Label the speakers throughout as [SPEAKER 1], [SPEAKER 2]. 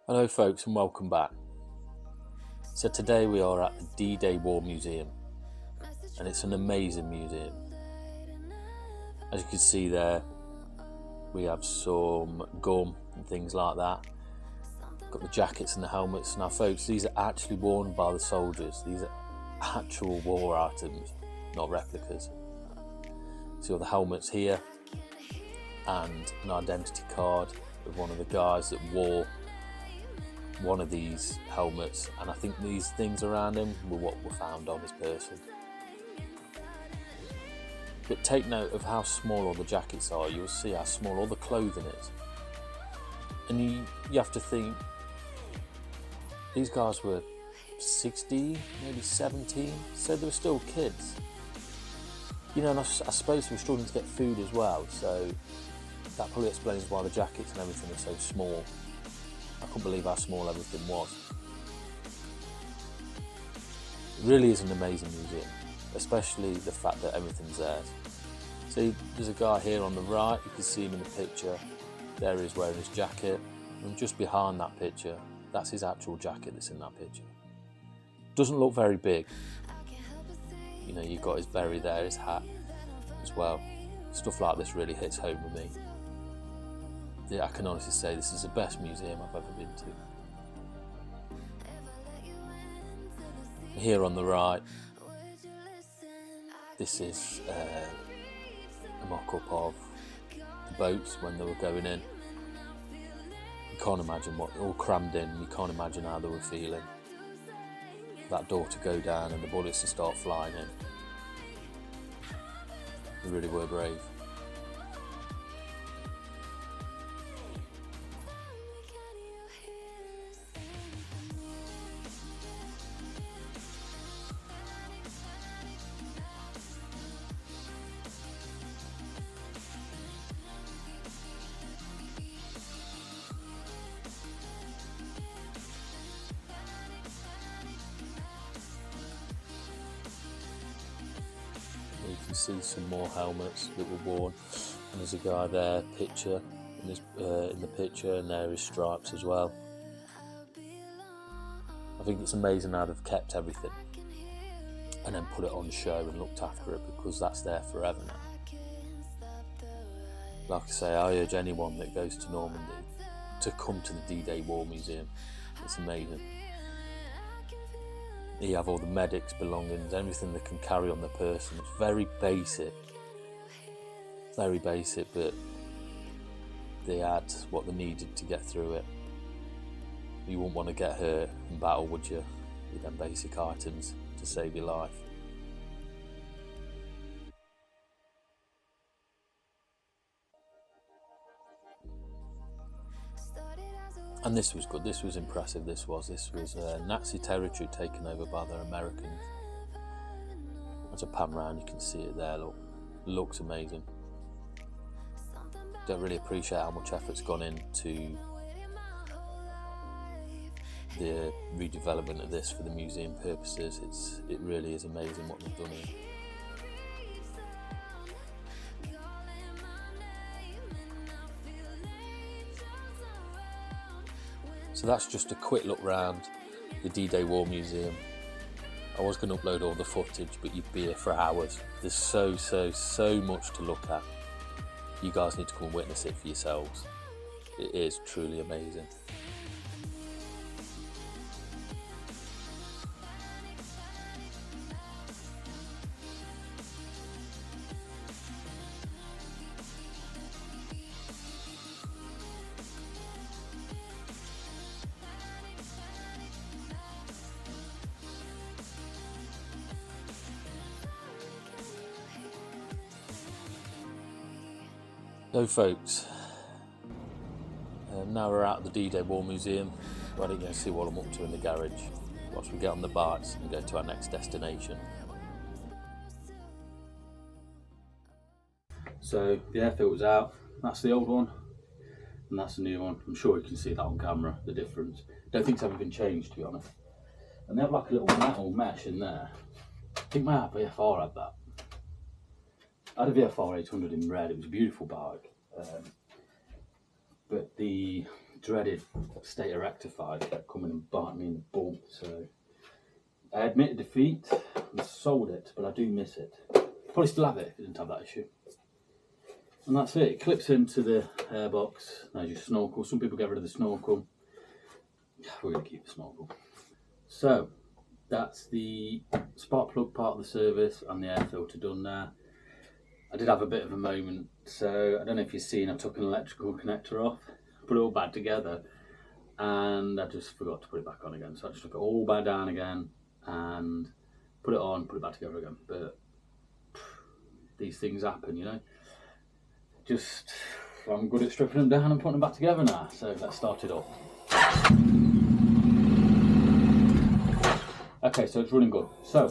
[SPEAKER 1] Hello folks and welcome back. So today we are at the D-Day War Museum and it's an amazing museum. As you can see there, we have some gum and things like that. Got the jackets and the helmets. Now folks, these are actually worn by the soldiers. These are actual war items, not replicas. See all the helmets here and an identity card of one of the guys that wore one of these helmets, and I think these things around him were what were found on his person. But take note of how small all the jackets are. You'll see how small all the clothing is, and you have to think these guys were 16, maybe 17, so they were still kids, you know. And I suppose they were struggling to get food as well, so that probably explains why the jackets and everything are so small. I couldn't believe how small everything was. It really is an amazing museum, especially the fact that everything's theirs. See, there's a guy here on the right, you can see him in the picture. There he is wearing his jacket, and just behind that picture, that's his actual jacket that's in that picture. Doesn't look very big. You know, you've got his berry there, his hat as well. Stuff like this really hits home with me. Yeah, I can honestly say this is the best museum I've ever been to. Here on the right, this is a mock-up of the boats when they were going in. You can't imagine what, all crammed in, you can't imagine how they were feeling. For that door to go down and the bullets to start flying in. They really were brave. You can see some more helmets that were worn, and there's a guy there, picture in the picture, and there is stripes as well. I think it's amazing how they've kept everything and then put it on show and looked after it, because that's there forever now. Like I say, I urge anyone that goes to Normandy to come to the D-Day War Museum. It's amazing. You have all the medics' belongings, everything they can carry on their person. It's very basic, but they had what they needed to get through it. You wouldn't want to get hurt in battle, would you, with them basic items to save your life? And this was good, this was impressive, this was Nazi territory taken over by the Americans. As I pan round, you can see it there, look, looks amazing. Don't really appreciate how much effort's gone into the redevelopment of this for the museum purposes. It really is amazing what they've done here. So that's just a quick look round the D-Day War Museum. I was going to upload all the footage, but you'd be here for hours. There's so much to look at. You guys need to come and witness it for yourselves. It is truly amazing. So folks, now we're out at the D-Day War Museum. Why don't you go see what I'm up to in the garage whilst we get on the bikes and go to our next destination. So the air filter's out, that's the old one and that's the new one. I'm sure you can see that on camera, the difference. Don't think it's ever been changed, to be honest. And they have like a little metal mesh in there. I think my VFR had that. I had a VFR 800 in red, it was a beautiful bike. But the
[SPEAKER 2] dreaded stator rectifier kept coming and biting me in the bum. So I admitted defeat and sold it, but I do miss it. Probably still have it if it didn't have that issue. And that's it. It clips into the airbox. There's your snorkel. Some people get rid of the snorkel. We're going to keep the snorkel. So that's the spark plug part of the service and the air filter done there. I did have a bit of a moment, so I don't know if you've seen, I took an electrical connector off, put it all back together, and I just forgot to put it back on again. So I just took it all back down again and put it on, put it back together again. But these things happen, you know. I'm good at stripping them down and putting them back together now. So let's start it up. Okay, so it's running good. So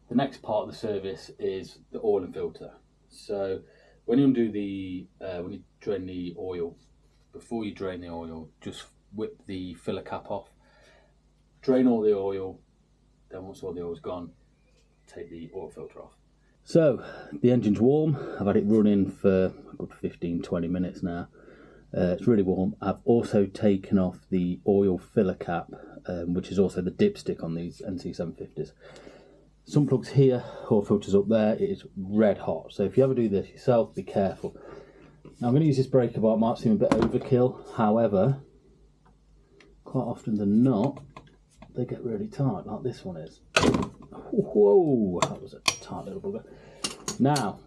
[SPEAKER 2] the next part of the service is the oil and filter. So when you undo when you drain the oil, before you drain the oil, just whip the filler cap off, drain all the oil, then once all the oil's gone, take the oil filter off. So the engine's warm. I've had it running for a good 15-20 minutes now. It's really warm. I've also taken off the oil filler cap, which is also the dipstick on these NC750s. Some plugs here, oil filters up there. It is red hot. So if you ever do this yourself, be careful. Now I'm going to use this breaker bar. It might seem a bit overkill. However, quite often than not, they get really tight, like this one is. Whoa, that was a tight little bugger. Now,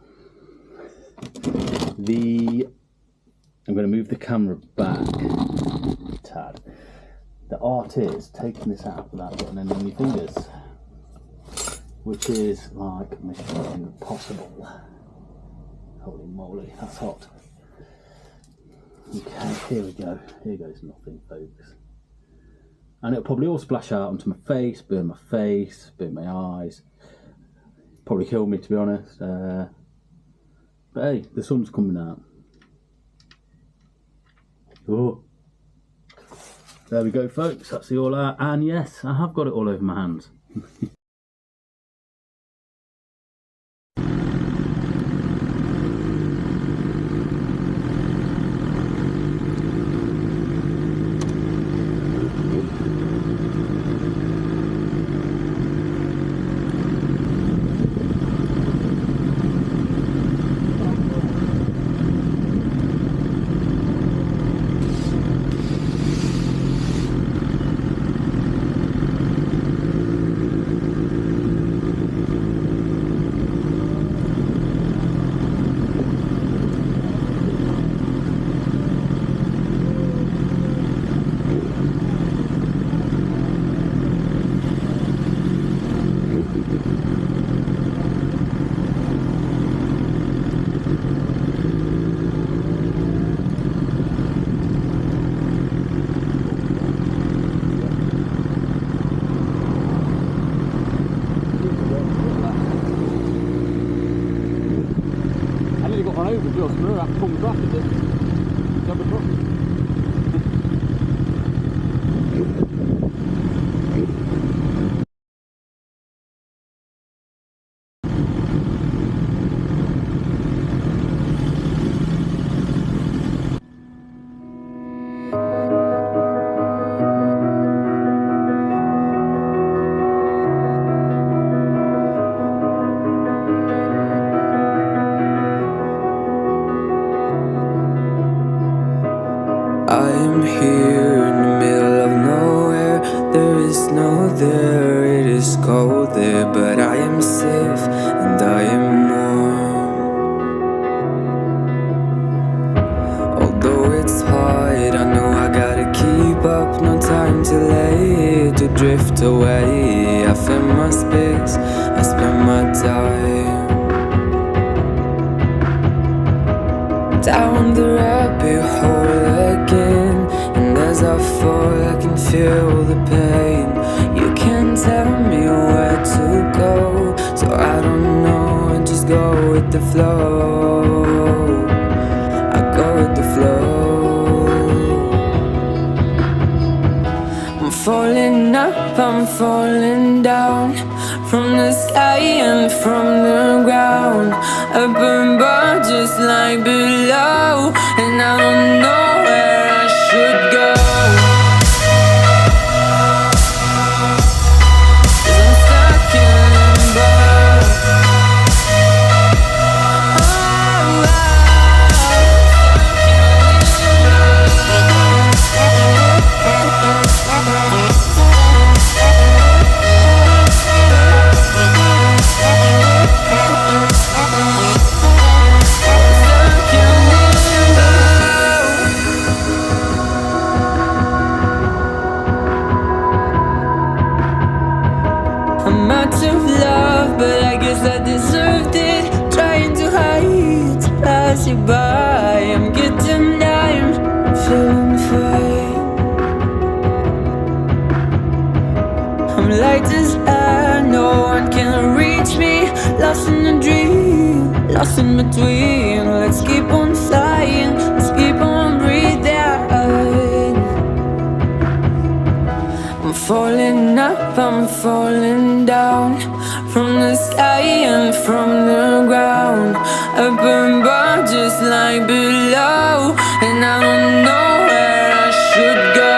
[SPEAKER 2] I'm going to move the camera back a tad. The art is taking this out without getting any on your fingers, which is like mission impossible. Holy moly, that's hot. Okay, here we go. Here goes nothing, folks. And it'll probably all splash out onto my face, burn my eyes. Probably kill me, to be honest. But hey, the sun's coming out. Oh, there we go, folks. That's the all out. And yes, I have got it all over my hands.
[SPEAKER 3] I am here in the middle of nowhere. There is no there, it is cold there, but I am safe and I am warm. Although it's hard, I know I gotta keep up. No time to lay, to drift away. I fill my space, I spend my time down the rabbit hole again. And as I fall, I can feel the pain. You can't tell me where to go, so I don't know, I just go with the flow. I go with the flow. I'm falling up, I'm falling down, from the sky and from the ground. Up above just like below, and I don't know where I should lots of love, but I guess I deserved it. Trying to hide, to pass you by. I'm getting numb, feeling fine. I'm light as air, no one can reach me. Lost in a dream, lost in between. Let's keep on flying, let's keep on breathing. I'm falling up, I'm falling down, from the sky and from the ground. Up above just like below, and I don't know where I should go.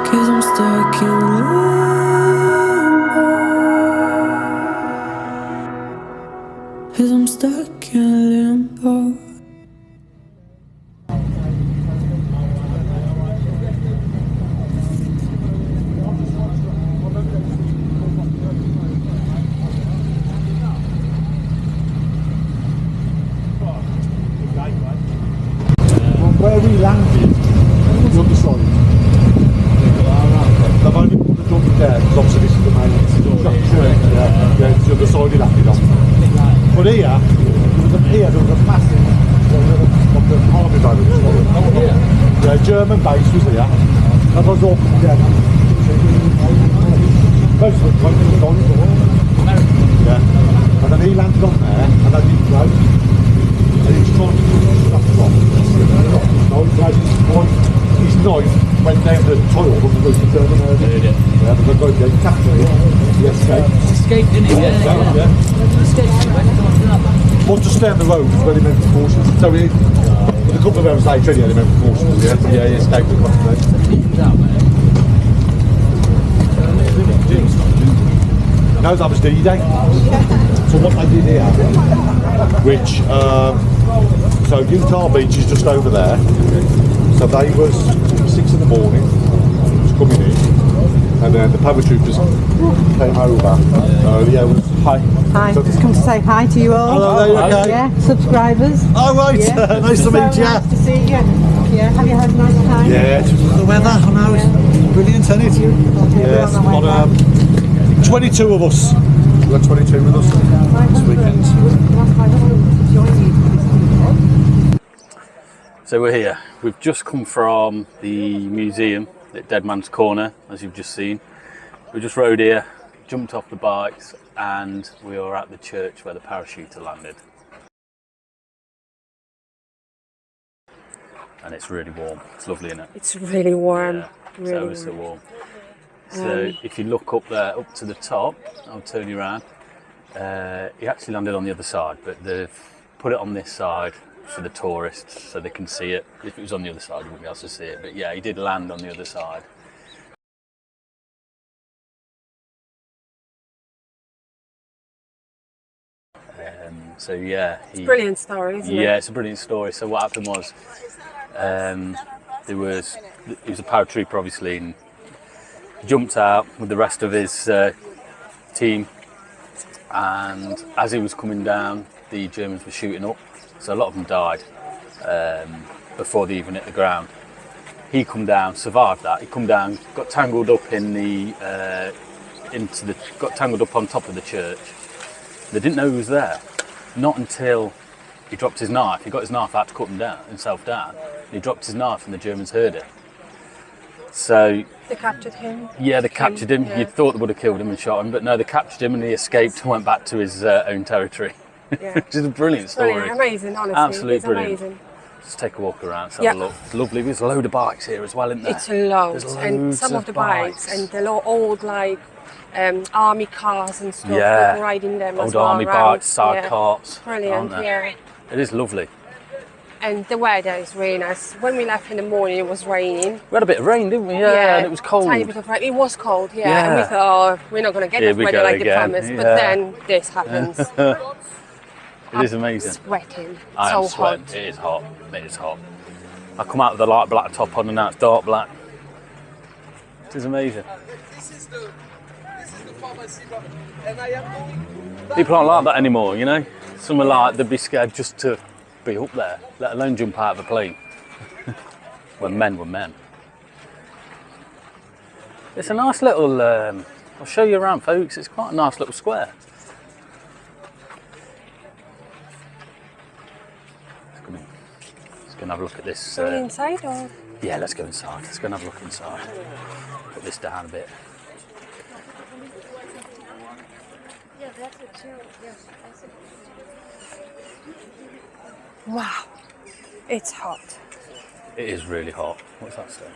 [SPEAKER 3] Cause I'm stuck in limbo. Cause I'm stuck in limbo.
[SPEAKER 4] Where we landed, the other side. They've only put the dump there because obviously this is the main church. Yeah, it's the other side he landed on. But here, there was a massive, like the army base. Yeah, German base was here. That was all, yeah. Most of it went to the American. Yeah. And then he landed on there, and then he wrote. And he's trying to stop the bomb. His knife went down the toilet from the roof of the German. Yeah, but they've got to capture it. He escaped.
[SPEAKER 2] Escaped, didn't he?
[SPEAKER 4] Yeah.
[SPEAKER 2] Escaped.
[SPEAKER 4] Well, just down the road was where he meant precautions. So he, a couple of hours later, he had meant precautions. Yeah, he escaped the country. No, that was D-Day. So what they did here, which, so Utah Beach is just over there. So they was 6 in the morning, was coming in, and then the paratroopers came over. Yeah, it was hi.
[SPEAKER 5] Hi,
[SPEAKER 4] So,
[SPEAKER 5] just come to say hi to you all.
[SPEAKER 4] hello there, you okay?
[SPEAKER 5] Yeah, subscribers.
[SPEAKER 4] Oh right,
[SPEAKER 5] Yeah.
[SPEAKER 4] nice to meet you.
[SPEAKER 5] Nice to see you. Yeah, have you had a nice time?
[SPEAKER 4] Yeah, it's the weather, I know, it's brilliant, isn't it? Yes, we've got 22 of us. We've got 22 with us this weekend.
[SPEAKER 1] So we're here. We've just come from the museum at Dead Man's Corner, as you've just seen. We just rode here, jumped off the bikes, and we are at the church where the parachuter landed. And it's really warm. It's lovely, isn't it?
[SPEAKER 6] It's really warm.
[SPEAKER 1] Yeah,
[SPEAKER 6] Really
[SPEAKER 1] it's so
[SPEAKER 6] warm.
[SPEAKER 1] warm. So if you look up there, up to the top, I'll turn you around. He actually landed on the other side, but they've put it on this side for the tourists so they can see it. If it was on the other side, you wouldn't be able to see it. But yeah, he did land on the other side. So yeah,
[SPEAKER 6] Brilliant story, isn't it?
[SPEAKER 1] Yeah, it's a brilliant story. So what happened was, he was a paratrooper, obviously, and jumped out with the rest of his team. And as he was coming down, the Germans were shooting up. So a lot of them died before they even hit the ground. He come down, survived that. He come down, got tangled up in got tangled up on top of the church. They didn't know he was there. Not until he dropped his knife. He got his knife out to cut himself down. He dropped his knife and the Germans heard it. So
[SPEAKER 6] They captured him.
[SPEAKER 1] yeah, they captured him.
[SPEAKER 6] Yeah.
[SPEAKER 1] You'd thought they would have killed him and shot him, but no, they captured him and he escaped and went back to his own territory.
[SPEAKER 6] Yeah.
[SPEAKER 1] Which is a brilliant story.
[SPEAKER 6] Brilliant, amazing, honestly.
[SPEAKER 1] Absolutely
[SPEAKER 6] It's
[SPEAKER 1] brilliant.
[SPEAKER 6] amazing.
[SPEAKER 1] Just take a walk around, let's have
[SPEAKER 6] Yeah.
[SPEAKER 1] a look. It's lovely. There's a load of bikes here as well, isn't there?
[SPEAKER 6] It's a lot.
[SPEAKER 1] There's
[SPEAKER 6] And
[SPEAKER 1] loads
[SPEAKER 6] some of the
[SPEAKER 1] bikes.
[SPEAKER 6] bikes, and they're all old, like army cars and stuff.
[SPEAKER 1] Yeah.
[SPEAKER 6] People riding them as
[SPEAKER 1] Old
[SPEAKER 6] well
[SPEAKER 1] army
[SPEAKER 6] around.
[SPEAKER 1] bikes, side
[SPEAKER 6] Yeah.
[SPEAKER 1] carts.
[SPEAKER 6] Brilliant,
[SPEAKER 1] aren't they?
[SPEAKER 6] yeah.
[SPEAKER 1] It is lovely.
[SPEAKER 6] And the weather is really nice. When we left in the morning, it was raining.
[SPEAKER 1] We had a bit of rain, didn't we? Yeah, and it was cold.
[SPEAKER 6] Tiny bit of rain. It was cold, yeah.
[SPEAKER 1] Yeah.
[SPEAKER 6] And we thought, oh, we're not going to get
[SPEAKER 1] Here
[SPEAKER 6] that
[SPEAKER 1] we
[SPEAKER 6] weather
[SPEAKER 1] go
[SPEAKER 6] like
[SPEAKER 1] again.
[SPEAKER 6] the promised.
[SPEAKER 1] Yeah.
[SPEAKER 6] But then this happens.
[SPEAKER 1] It is amazing.
[SPEAKER 6] Sweating.
[SPEAKER 1] I am
[SPEAKER 6] so
[SPEAKER 1] sweating.
[SPEAKER 6] hot.
[SPEAKER 1] It is hot. It is hot. I come out with the light black top on and now it's dark black. It is amazing.
[SPEAKER 7] This is the pharmacy, and I am doing.
[SPEAKER 1] People aren't like that anymore, you know? Some are like, they'd be scared just to be up there, let alone jump out of a plane. When men were men. It's a nice little, I'll show you around, folks. It's quite a nice little square. Let's go and have a look at this.
[SPEAKER 6] Going inside or?
[SPEAKER 1] Yeah, let's go inside. Let's go and have a look inside. Put this down a bit.
[SPEAKER 6] Wow. It's hot.
[SPEAKER 1] It is really hot. What's that say?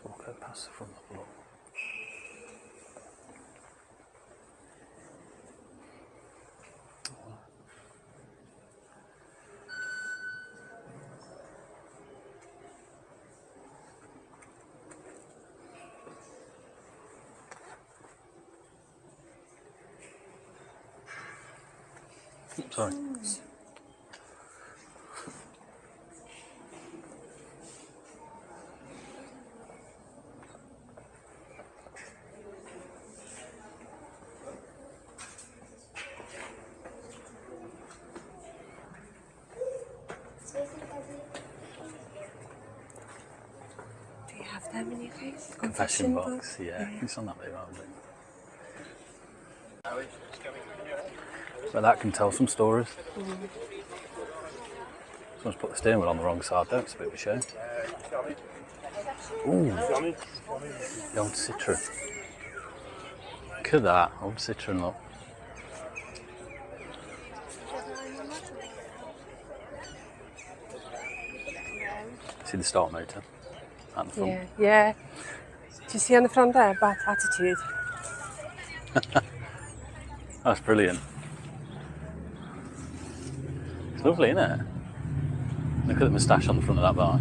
[SPEAKER 1] Walk over past the front of the block. Sorry.
[SPEAKER 6] Do you have them in your case?
[SPEAKER 1] Confession box, yeah. It's on that bit, rather than. But that can tell some stories. Someone's put the steering wheel on the wrong side though, it's a bit of a shame. Ooh, the old Citroen. Look at that, old Citroen look. See the start motor at the front?
[SPEAKER 6] Yeah, yeah. Do you see on the front there? Bad attitude.
[SPEAKER 1] That's brilliant. It's lovely, isn't it? Look at the moustache on the front of that bar.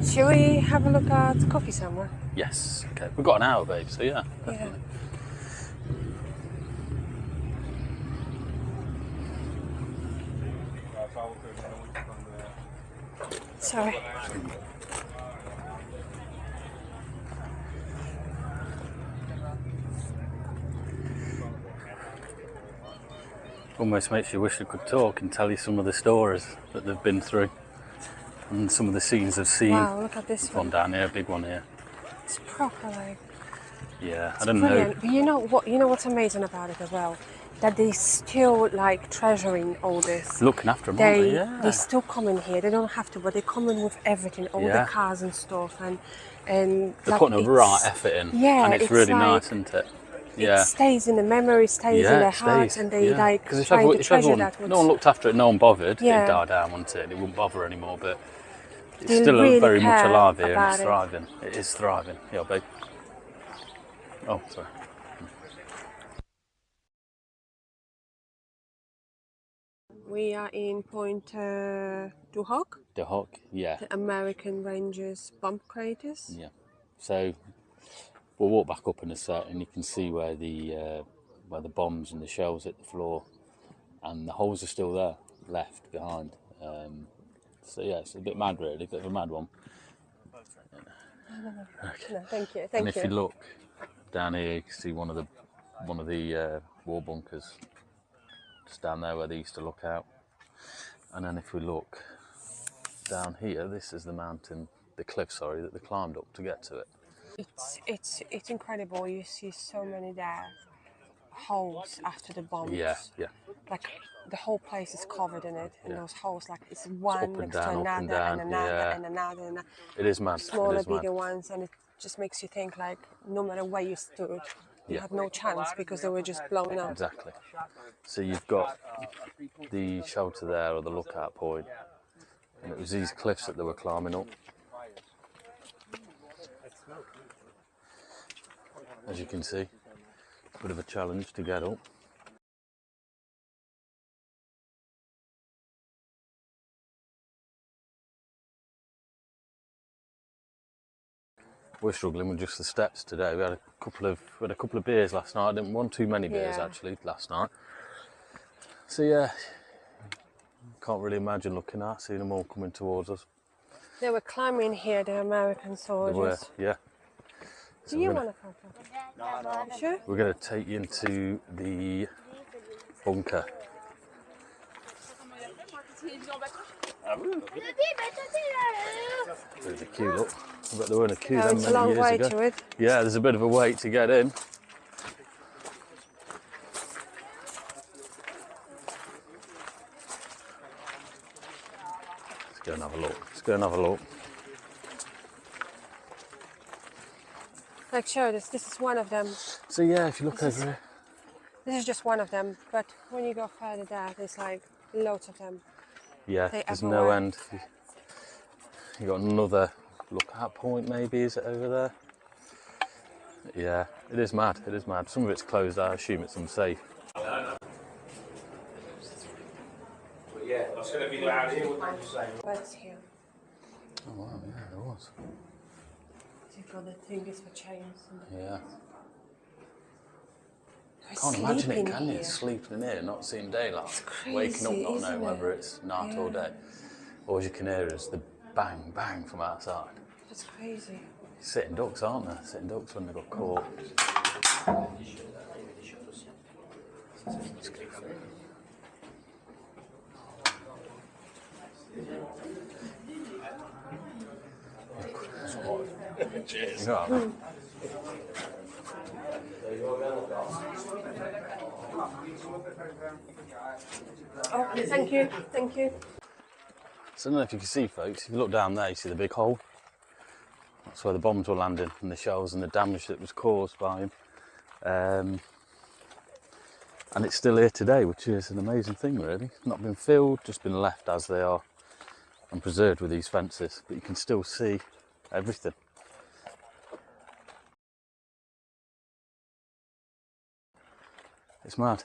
[SPEAKER 6] Shall we have a look at coffee somewhere?
[SPEAKER 1] Yes, okay. We've got an hour, babe, so yeah, definitely.
[SPEAKER 6] Sorry.
[SPEAKER 1] Almost makes you wish we could talk and tell you some of the stories that they've been through and some of the scenes they've seen.
[SPEAKER 6] Wow, look at this
[SPEAKER 1] One down here, big one here.
[SPEAKER 6] It's proper like.
[SPEAKER 1] Yeah,
[SPEAKER 6] It's
[SPEAKER 1] I don't
[SPEAKER 6] brilliant.
[SPEAKER 1] know.
[SPEAKER 6] But you know what? You know what's amazing about it as well? That they still like treasuring all this.
[SPEAKER 1] Looking after them, aren't they?
[SPEAKER 6] They
[SPEAKER 1] Yeah.
[SPEAKER 6] still come in here. They don't have to, but they come in with everything, all
[SPEAKER 1] Yeah.
[SPEAKER 6] the cars and stuff, and
[SPEAKER 1] They're
[SPEAKER 6] like,
[SPEAKER 1] putting a
[SPEAKER 6] it's-
[SPEAKER 1] right effort in.
[SPEAKER 6] Yeah,
[SPEAKER 1] And it's really nice, isn't it? Yeah.
[SPEAKER 6] It stays in the memory, stays in their hearts, and they like
[SPEAKER 1] Because
[SPEAKER 6] trying to treasure
[SPEAKER 1] everyone,
[SPEAKER 6] that.
[SPEAKER 1] no one looked after it, no one bothered,
[SPEAKER 6] Yeah.
[SPEAKER 1] it'd die down, wouldn't it? It wouldn't bother anymore. But It's
[SPEAKER 6] They
[SPEAKER 1] still
[SPEAKER 6] really
[SPEAKER 1] very much
[SPEAKER 6] care
[SPEAKER 1] alive here and
[SPEAKER 6] about
[SPEAKER 1] it's
[SPEAKER 6] it.
[SPEAKER 1] thriving. It is thriving. Yeah, babe. Oh, sorry.
[SPEAKER 6] We are in Point Du Hoc,
[SPEAKER 1] The Hock, yeah.
[SPEAKER 6] the American Rangers bomb craters.
[SPEAKER 1] Yeah. So we'll walk back up in a sec and you can see where the bombs and the shells hit the floor, and the holes are still there, left behind. So yeah, it's a bit mad really, a bit of a mad one.
[SPEAKER 6] No, thank you,
[SPEAKER 1] And
[SPEAKER 6] thank
[SPEAKER 1] if
[SPEAKER 6] you.
[SPEAKER 1] you look down here, you can see one of the war bunkers just down there where they used to look out. And then if we look down here, this is the mountain, the cliff, sorry, that they climbed up to get to it.
[SPEAKER 6] It's incredible. You see so many there holes after the bombs.
[SPEAKER 1] Yeah, yeah.
[SPEAKER 6] Like the whole place is covered in it, and those holes, like it's
[SPEAKER 1] It's
[SPEAKER 6] one
[SPEAKER 1] up and
[SPEAKER 6] next
[SPEAKER 1] down,
[SPEAKER 6] to
[SPEAKER 1] up and
[SPEAKER 6] another,
[SPEAKER 1] down.
[SPEAKER 6] and another,
[SPEAKER 1] Yeah,
[SPEAKER 6] and another, and
[SPEAKER 1] it is mad.
[SPEAKER 6] smaller,
[SPEAKER 1] It is mad.
[SPEAKER 6] bigger ones, and it just makes you think like no matter where you stood, you
[SPEAKER 1] Yeah.
[SPEAKER 6] had no chance because they were just blown up.
[SPEAKER 1] Exactly. So you've got the shelter there, or the lookout point, and it was these cliffs that they were climbing up. As you can see, it's a bit of a challenge to get up. We're struggling with just the steps today. We had a couple of beers last night. I didn't want too many beers
[SPEAKER 6] Yeah.
[SPEAKER 1] actually last night. So yeah, can't really imagine seeing them all coming towards us.
[SPEAKER 6] They were climbing here, the American
[SPEAKER 1] They
[SPEAKER 6] soldiers.
[SPEAKER 1] were, yeah. So
[SPEAKER 6] Do you want a photo? Sure.
[SPEAKER 1] we're going to take you into the bunker. There's a queue, look. I bet they were in a queue
[SPEAKER 6] No,
[SPEAKER 1] then
[SPEAKER 6] it's a
[SPEAKER 1] many
[SPEAKER 6] long
[SPEAKER 1] years
[SPEAKER 6] way
[SPEAKER 1] ago.
[SPEAKER 6] to it.
[SPEAKER 1] Yeah, there's a bit of a wait to get in. Let's go and have a look. Let's go and have a look.
[SPEAKER 6] Like, show this. This is one of them.
[SPEAKER 1] So yeah, if you look over here.
[SPEAKER 6] This is just one of them. But when you go further down, there's like loads of them.
[SPEAKER 1] Yeah,
[SPEAKER 6] They
[SPEAKER 1] there's
[SPEAKER 6] everywhere.
[SPEAKER 1] no end. You got another lookout point, maybe, is it over there? Yeah, it is mad. It is mad. Some of it's closed. I assume it's unsafe.
[SPEAKER 7] Yeah, that's going to be loud here, wouldn't you say?
[SPEAKER 6] Birds here.
[SPEAKER 1] Oh wow, yeah, there was.
[SPEAKER 6] You've got the thingies for chains. And
[SPEAKER 1] Yeah.
[SPEAKER 6] They're
[SPEAKER 1] Can't imagine it,
[SPEAKER 6] sleeping
[SPEAKER 1] can you?
[SPEAKER 6] here.
[SPEAKER 1] Sleeping in here, not seeing daylight.
[SPEAKER 6] Crazy,
[SPEAKER 1] Waking up, not
[SPEAKER 6] isn't
[SPEAKER 1] knowing
[SPEAKER 6] it?
[SPEAKER 1] whether it's night or day. All you can hear is the bang, bang from outside.
[SPEAKER 6] That's crazy.
[SPEAKER 1] Sitting ducks, aren't there? Sitting ducks when they got caught.
[SPEAKER 7] Cheers.
[SPEAKER 1] Yeah.
[SPEAKER 6] Oh, thank you, thank you.
[SPEAKER 1] So I don't know if you can see, folks, if you look down there, you see the big hole. That's where the bombs were landing and the shells and the damage that was caused by them. And it's still here today, which is an amazing thing, really. It's not been filled, just been left as they are and preserved with these fences. But you can still see everything. It's mad.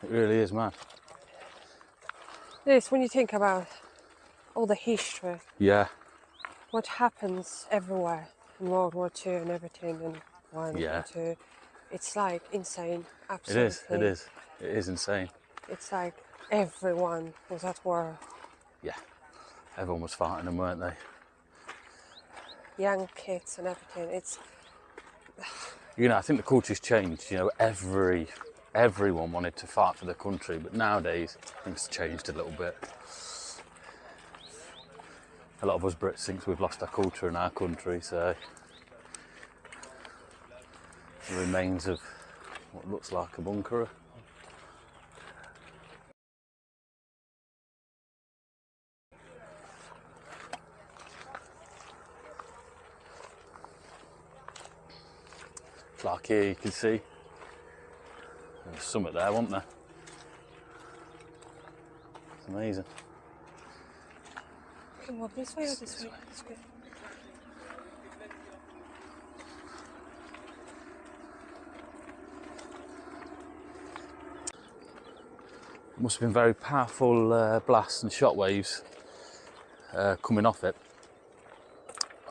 [SPEAKER 1] It really is mad.
[SPEAKER 6] It is when you think about all the history,
[SPEAKER 1] Yeah,
[SPEAKER 6] what happens everywhere in World War II and everything, and One
[SPEAKER 1] Yeah.
[SPEAKER 6] and Two. It's like insane,
[SPEAKER 1] it
[SPEAKER 6] absolutely.
[SPEAKER 1] is. It is. It is insane.
[SPEAKER 6] It's like everyone was at war.
[SPEAKER 1] Yeah, everyone was fighting them, weren't they?
[SPEAKER 6] Young kids and everything. It's
[SPEAKER 1] You know, I think the culture's changed. You know, everyone wanted to fight for their country, but nowadays things changed a little bit. A lot of us Brits think we've lost our culture in our country, so the remains of what looks like a bunker. Like here, you can see there's something there, wasn't there? It's amazing.
[SPEAKER 6] can walk this way or this way? This way.
[SPEAKER 1] It must have been very powerful blasts and shock waves coming off it.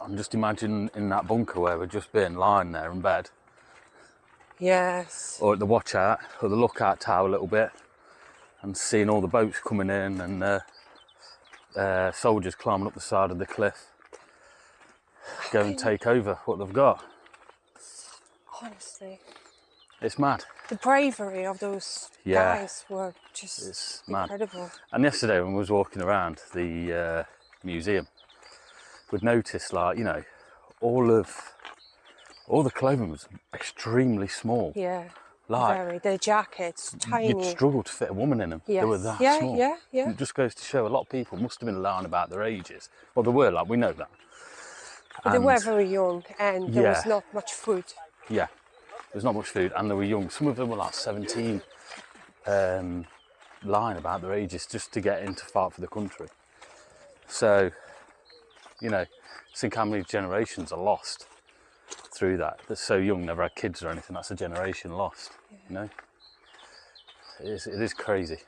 [SPEAKER 1] I'm just imagining in that bunker where we've just been lying there in bed,
[SPEAKER 6] Yes.
[SPEAKER 1] or at the watch out or the lookout tower a little bit, and seeing all the boats coming in and soldiers climbing up the side of the cliff, go and take over what they've got.
[SPEAKER 6] Honestly,
[SPEAKER 1] It's mad.
[SPEAKER 6] the bravery of those
[SPEAKER 1] Yeah.
[SPEAKER 6] guys were just
[SPEAKER 1] It's mad.
[SPEAKER 6] incredible.
[SPEAKER 1] And yesterday when we was walking around the museum, we'd noticed, like, you know, all the clothing was extremely small.
[SPEAKER 6] Yeah.
[SPEAKER 1] Like,
[SPEAKER 6] Very. Their jackets, tiny.
[SPEAKER 1] you'd struggle to fit a woman in them.
[SPEAKER 6] Yes.
[SPEAKER 1] They were that
[SPEAKER 6] Yeah,
[SPEAKER 1] small.
[SPEAKER 6] yeah.
[SPEAKER 1] It just goes to show a lot of people must have been lying about their ages. Well, they were, like, we know that.
[SPEAKER 6] But they
[SPEAKER 1] And-
[SPEAKER 6] were very young, and there was
[SPEAKER 1] Yeah.
[SPEAKER 6] not much food.
[SPEAKER 1] Yeah, there's not much food, and they were young. Some of them were like 17, lying about their ages just to get in to fight for the country. So, you know, think how many generations are lost through that. They're so young, never had kids or anything. That's a generation lost. You know, it is crazy.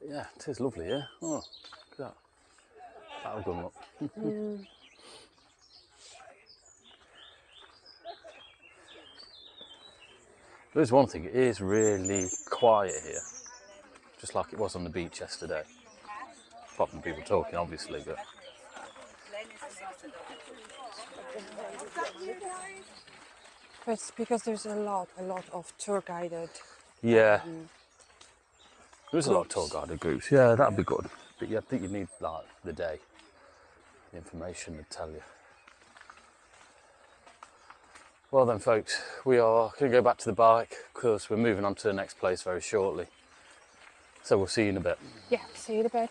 [SPEAKER 1] Yeah, it is lovely, yeah. Oh, look at that. That'll go up. There's one thing, it is really quiet here. Just like it was on the beach yesterday. Apart from people talking, obviously, but...
[SPEAKER 6] But it's because there's a lot of tour guided.
[SPEAKER 1] Yeah. There is a lot of tour
[SPEAKER 6] groups.
[SPEAKER 1] guided groups. Yeah, that'd be good. But yeah, I think you need, like, the day. The information to tell you. Well then, folks, we are going to go back to the bike because we're moving on to the next place very shortly. So we'll see you in a bit.
[SPEAKER 6] Yeah, see you in a bit.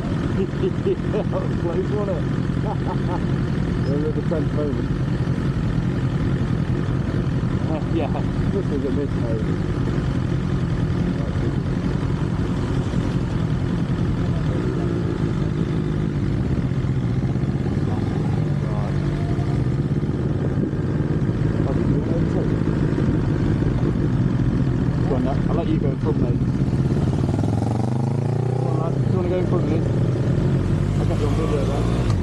[SPEAKER 4] That was close, wasn't it? We're at the tense moment. Yeah, this is a mid moment. I'll let you go in front, mate. Come on, lad. Do you want to go in front of me? I'll get you on video, then.